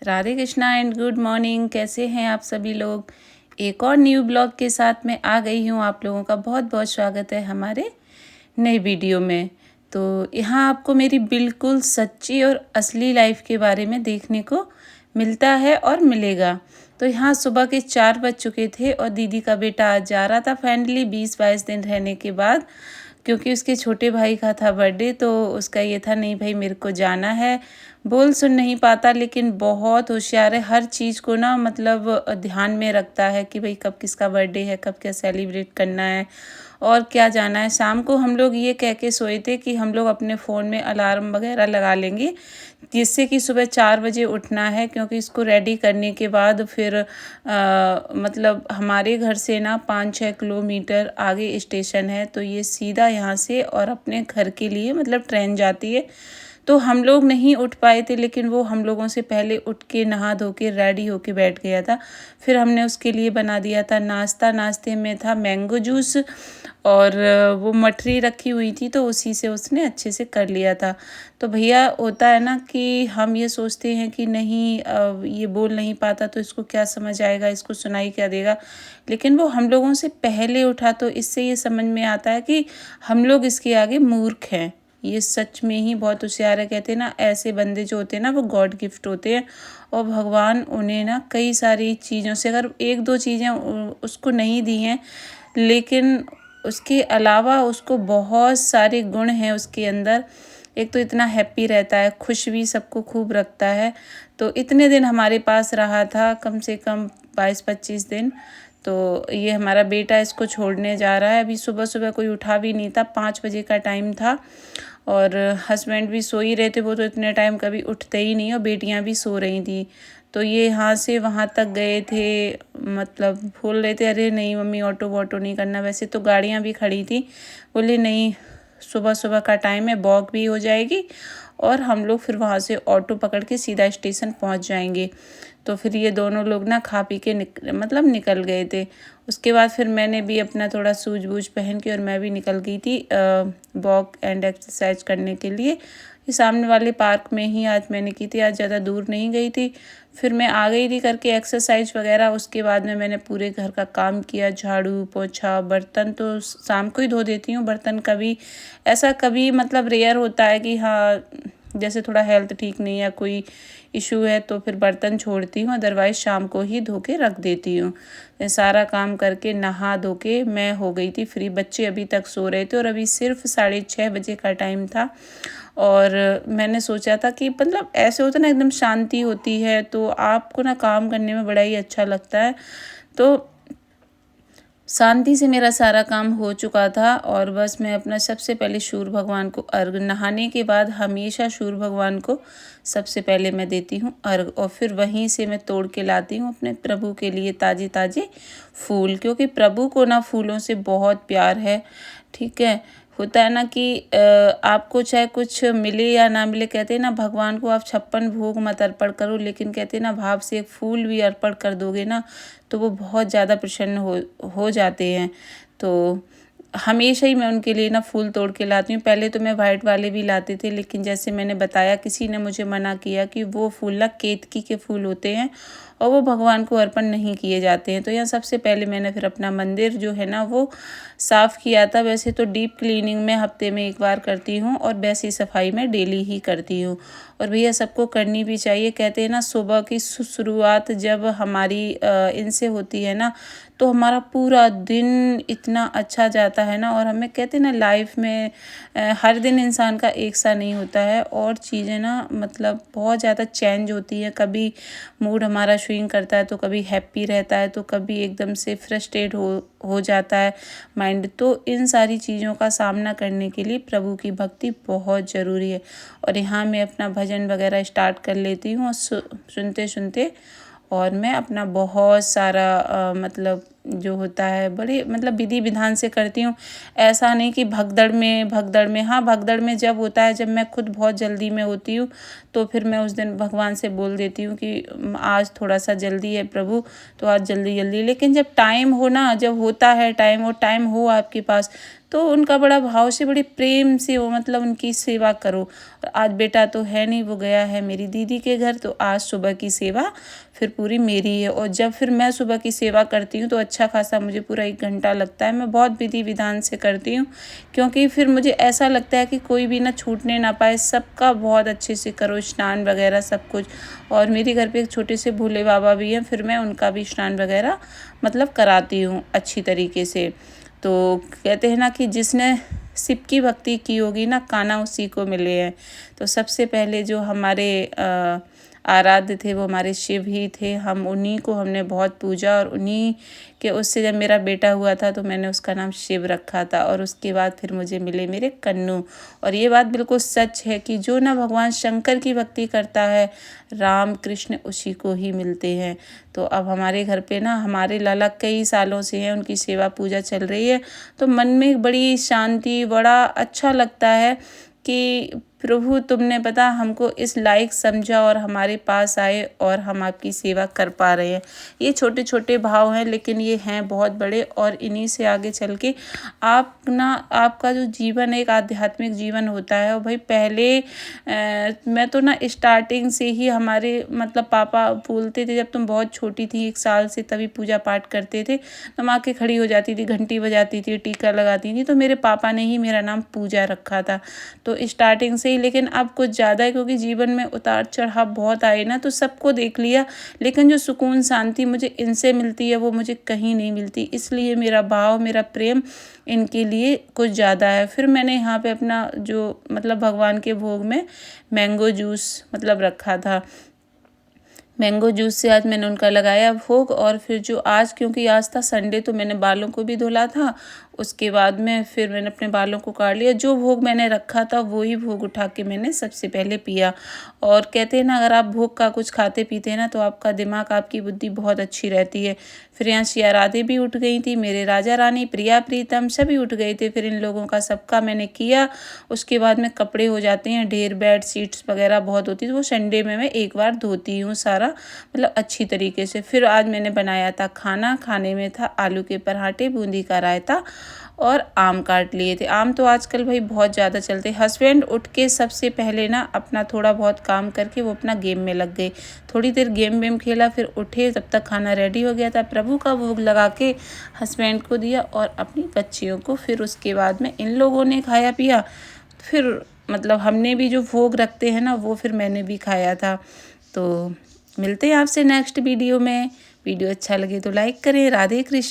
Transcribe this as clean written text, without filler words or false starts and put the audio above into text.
Radhe Krishna and good morning. कैसे हैं आप सभी लोग। एक और न्यू ब्लॉग के साथ मैं आ गई हूँ। आप लोगों का बहुत बहुत स्वागत है हमारे नई वीडियो में। तो यहाँ आपको मेरी बिल्कुल सच्ची और असली लाइफ के बारे में देखने को मिलता है और मिलेगा। तो यहाँ सुबह के 4 बज चुके थे और दीदी का बेटा आज जा रहा था फाइनली 20-22 दिन रहने के बाद, क्योंकि उसके छोटे भाई का था बर्थडे। तो उसका ये था, नहीं भाई मेरे को जाना है। बोल सुन नहीं पाता लेकिन बहुत होशियार है, हर चीज़ को ना मतलब ध्यान में रखता है कि भाई कब किसका बर्थडे है, कब क्या सेलिब्रेट करना है और क्या जाना है। शाम को हम लोग ये कह के सोए थे कि हम लोग अपने फ़ोन में अलार्म वगैरह लगा लेंगे जिससे कि सुबह 4 बजे उठना है, क्योंकि इसको रेडी करने के बाद फिर मतलब हमारे घर से ना 5-6 किलोमीटर आगे स्टेशन है। तो ये सीधा यहाँ से और अपने घर के लिए मतलब ट्रेन जाती है। तो हम लोग नहीं उठ पाए थे, लेकिन वो हम लोगों से पहले उठ के नहा धो के रेडी होके बैठ गया था। फिर हमने उसके लिए बना दिया था नाश्ता। नाश्ते में था मैंगो जूस और वो मठरी रखी हुई थी, तो उसी से उसने अच्छे से कर लिया था। तो भैया होता है ना कि हम ये सोचते हैं कि नहीं ये बोल नहीं पाता तो इसको क्या समझ आएगा, इसको सुनाई क्या देगा, लेकिन वो हम लोगों से पहले उठा। तो इससे ये समझ में आता है कि हम लोग इसके आगे मूर्ख हैं। ये सच में ही बहुत होशियार है। कहते हैं ना, ऐसे बंदे जो होते हैं ना वो गॉड गिफ्ट होते हैं और भगवान उन्हें ना कई सारी चीज़ों से, अगर एक दो चीज़ें उसको नहीं दी हैं लेकिन उसके अलावा उसको बहुत सारे गुण हैं उसके अंदर। एक तो इतना हैप्पी रहता है, खुश भी सबको खूब रखता है। तो इतने दिन हमारे पास रहा था, कम से कम 22-25 दिन। तो ये हमारा बेटा इसको छोड़ने जा रहा है। अभी सुबह सुबह कोई उठा भी नहीं था, 5 बजे का टाइम था और हस्बैंड भी सो ही रहे थे। वो तो इतने टाइम कभी उठते ही नहीं और बेटियां भी सो रही थी। तो ये यहाँ से वहाँ तक गए थे, मतलब बोल रहे थे अरे नहीं मम्मी ऑटो वोटो नहीं करना। वैसे तो गाड़ियाँ भी खड़ी थी, बोले नहीं सुबह सुबह का टाइम है, वॉक भी हो जाएगी और हम लोग फिर वहाँ से ऑटो पकड़ के सीधा स्टेशन पहुँच जाएंगे। तो फिर ये दोनों लोग ना खा पी के मतलब निकल गए थे। उसके बाद फिर मैंने भी अपना थोड़ा सूझबूझ पहन के और मैं भी निकल गई थी वॉक एंड एक्सरसाइज करने के लिए। ये सामने वाले पार्क में ही आज मैंने की थी, आज ज़्यादा दूर नहीं गई थी। फिर मैं आ गई थी करके एक्सरसाइज वगैरह। उसके बाद में मैंने पूरे घर का काम किया, झाड़ू पोछा, बर्तन तो शाम को ही धो देती हूँ। बर्तन कभी ऐसा कभी मतलब रेयर होता है कि हाँ जैसे थोड़ा हेल्थ ठीक नहीं है, कोई इशू है तो फिर बर्तन छोड़ती हूँ, अदरवाइज़ शाम को ही धो के रख देती हूँ। सारा काम करके नहा धो के मैं हो गई थी फ्री। बच्चे अभी तक सो रहे थे और अभी सिर्फ 6:30 बजे का टाइम था। और मैंने सोचा था कि मतलब ऐसे होता ना, एकदम शांति होती है तो आपको ना काम करने में बड़ा ही अच्छा लगता है। तो शांति से मेरा सारा काम हो चुका था और बस मैं अपना सबसे पहले सूर्य भगवान को अर्घ, नहाने के बाद हमेशा सूर्य भगवान को सबसे पहले मैं देती हूँ अर्घ और फिर वहीं से मैं तोड़ के लाती हूँ अपने प्रभु के लिए ताज़े ताज़े फूल, क्योंकि प्रभु को ना फूलों से बहुत प्यार है। ठीक है, होता है ना कि आपको चाहे कुछ मिले या ना मिले, कहते हैं ना भगवान को आप 56 भोग मत अर्पण करो, लेकिन कहते हैं ना भाव से एक फूल भी अर्पण कर दोगे ना तो वो बहुत ज़्यादा प्रसन्न हो जाते हैं। तो हमेशा ही मैं उनके लिए ना फूल तोड़ के लाती हूँ। पहले तो मैं वाइट वाले भी लाते थे, लेकिन जैसे मैंने बताया किसी ने मुझे मना किया कि वो फूल ना केतकी के फूल होते हैं और वो भगवान को अर्पण नहीं किए जाते हैं। तो यहाँ सबसे पहले मैंने फिर अपना मंदिर जो है ना वो साफ़ किया था। वैसे तो डीप क्लीनिंग में हफ्ते में एक बार करती हूँ और वैसी सफाई मैं डेली ही करती हूँ और भैया सबको करनी भी चाहिए। कहते हैं ना सुबह की शुरुआत जब हमारी इनसे होती है ना तो हमारा पूरा दिन इतना अच्छा जाता है ना। और हमें कहते हैं ना लाइफ में हर दिन इंसान का एक सा नहीं होता है और चीज़ें ना मतलब बहुत ज़्यादा चेंज होती हैं। कभी मूड हमारा स्विंग करता है तो कभी हैप्पी रहता है तो कभी एकदम से फ्रस्ट्रेट हो जाता है माइंड। तो इन सारी चीज़ों का सामना करने के लिए प्रभु की भक्ति बहुत ज़रूरी है। और यहाँ मैं अपना भजन वगैरह स्टार्ट कर लेती हूँ और सुनते सुनते और मैं अपना बहुत सारा मतलब जो होता है बड़े मतलब विधि विधान से करती हूँ। ऐसा नहीं कि भगदड़ में हाँ भगदड़ में जब होता है, जब मैं खुद बहुत जल्दी में होती हूँ तो फिर मैं उस दिन भगवान से बोल देती हूँ कि आज थोड़ा सा जल्दी है प्रभु, तो आज जल्दी जल्दी। लेकिन जब टाइम हो ना, जब होता है टाइम और टाइम हो आपके पास तो उनका बड़ा भाव से, बड़े प्रेम से वो मतलब उनकी सेवा करो। और आज बेटा तो है नहीं, वो गया है मेरी दीदी के घर, तो आज सुबह की सेवा फिर पूरी मेरी है। और जब फिर मैं सुबह की सेवा करती हूँ तो अच्छा खासा मुझे पूरा 1 घंटा लगता है। मैं बहुत विधि विधान से करती हूँ, क्योंकि फिर मुझे ऐसा लगता है कि कोई भी ना छूटने ना पाए, सबका बहुत अच्छे से करो, स्नान वगैरह सब कुछ। और मेरे घर पे एक छोटे से भोले बाबा भी हैं, फिर मैं उनका भी स्नान वगैरह मतलब कराती हूँ अच्छी तरीके से। तो कहते हैं ना कि जिसने शिव की भक्ति की होगी ना, कान्हा उसी को मिले हैं। तो सबसे पहले जो हमारे आराध्य थे वो हमारे शिव ही थे। हम उन्हीं को हमने बहुत पूजा, और उन्हीं के उससे जब मेरा बेटा हुआ था तो मैंने उसका नाम शिव रखा था। और उसके बाद फिर मुझे मिले मेरे कन्नू। और ये बात बिल्कुल सच है कि जो ना भगवान शंकर की भक्ति करता है, राम कृष्ण उसी को ही मिलते हैं। तो अब हमारे घर पे ना हमारे लाला कई सालों से हैं, उनकी सेवा पूजा चल रही है। तो मन में बड़ी शांति, बड़ा अच्छा लगता है कि प्रभु तुमने पता हमको इस लायक समझा और हमारे पास आए, और हम आपकी सेवा कर पा रहे हैं। ये छोटे छोटे भाव हैं, लेकिन ये हैं बहुत बड़े। और इन्हीं से आगे चल के आप ना, आपका जो जीवन एक आध्यात्मिक जीवन होता है। और भाई पहले मैं तो ना स्टार्टिंग से ही, हमारे मतलब पापा बोलते थे जब तुम बहुत छोटी थी 1 साल से, तभी पूजा पाठ करते थे। तो माँ के खड़ी हो जाती थी, घंटी बजाती थी, टीका लगाती थी, तो मेरे पापा ने ही मेरा नाम पूजा रखा था। तो स्टार्टिंग से ही। लेकिन अब कुछ ज़्यादा है, क्योंकि जीवन में उतार चढ़ाव बहुत आए ना, तो सबको देख लिया, लेकिन जो सुकून शांति मुझे इनसे मिलती है वो मुझे कहीं नहीं मिलती। इसलिए मेरा भाव, मेरा प्रेम इनके लिए कुछ ज़्यादा है। फिर मैंने यहाँ पे अपना जो मतलब भगवान के भोग में मैंगो जूस मतलब रखा था। मैंगो जूस से आज मैंने उनका लगाया भोग। और फिर जो आज, क्योंकि आज था संडे, तो मैंने बालों को भी धुला था। उसके बाद में फिर मैंने अपने बालों को काट लिया। जो भोग मैंने रखा था वही भोग उठा के मैंने सबसे पहले पिया। और कहते हैं ना, अगर आप भोग का कुछ खाते पीते हैं ना, तो आपका दिमाग, आपकी बुद्धि बहुत अच्छी रहती है। फिर यहाँ सिया राधे भी उठ गई थी, मेरे राजा रानी, प्रिया प्रीतम सभी उठ गए थे। फिर इन लोगों का सबका मैंने किया। उसके बाद में कपड़े हो जाते हैं ढेर, बेड शीट्स वगैरह बहुत होती है, तो वो संडे में मैं एक बार धोती हूँ सारा, मतलब अच्छी तरीके से। फिर आज मैंने बनाया था खाना। खाने में था आलू के पराठे, बूंदी का रायता, और आम काट लिए थे। आम तो आजकल भाई बहुत ज़्यादा चलते। हस्बैंड उठ के सबसे पहले ना अपना थोड़ा बहुत काम करके वो अपना गेम में लग गए। थोड़ी देर गेम वेम खेला, फिर उठे, तब तक खाना रेडी हो गया था। प्रभु का भोग लगा के हस्बैंड को दिया और अपनी बच्चियों को। फिर उसके बाद में इन लोगों ने खाया पिया। फिर मतलब हमने भी जो भोग रखते हैं ना, वो फिर मैंने भी खाया था। तो मिलते हैं आपसे नेक्स्ट वीडियो में। वीडियो अच्छा लगे तो लाइक करें। राधे कृष्ण।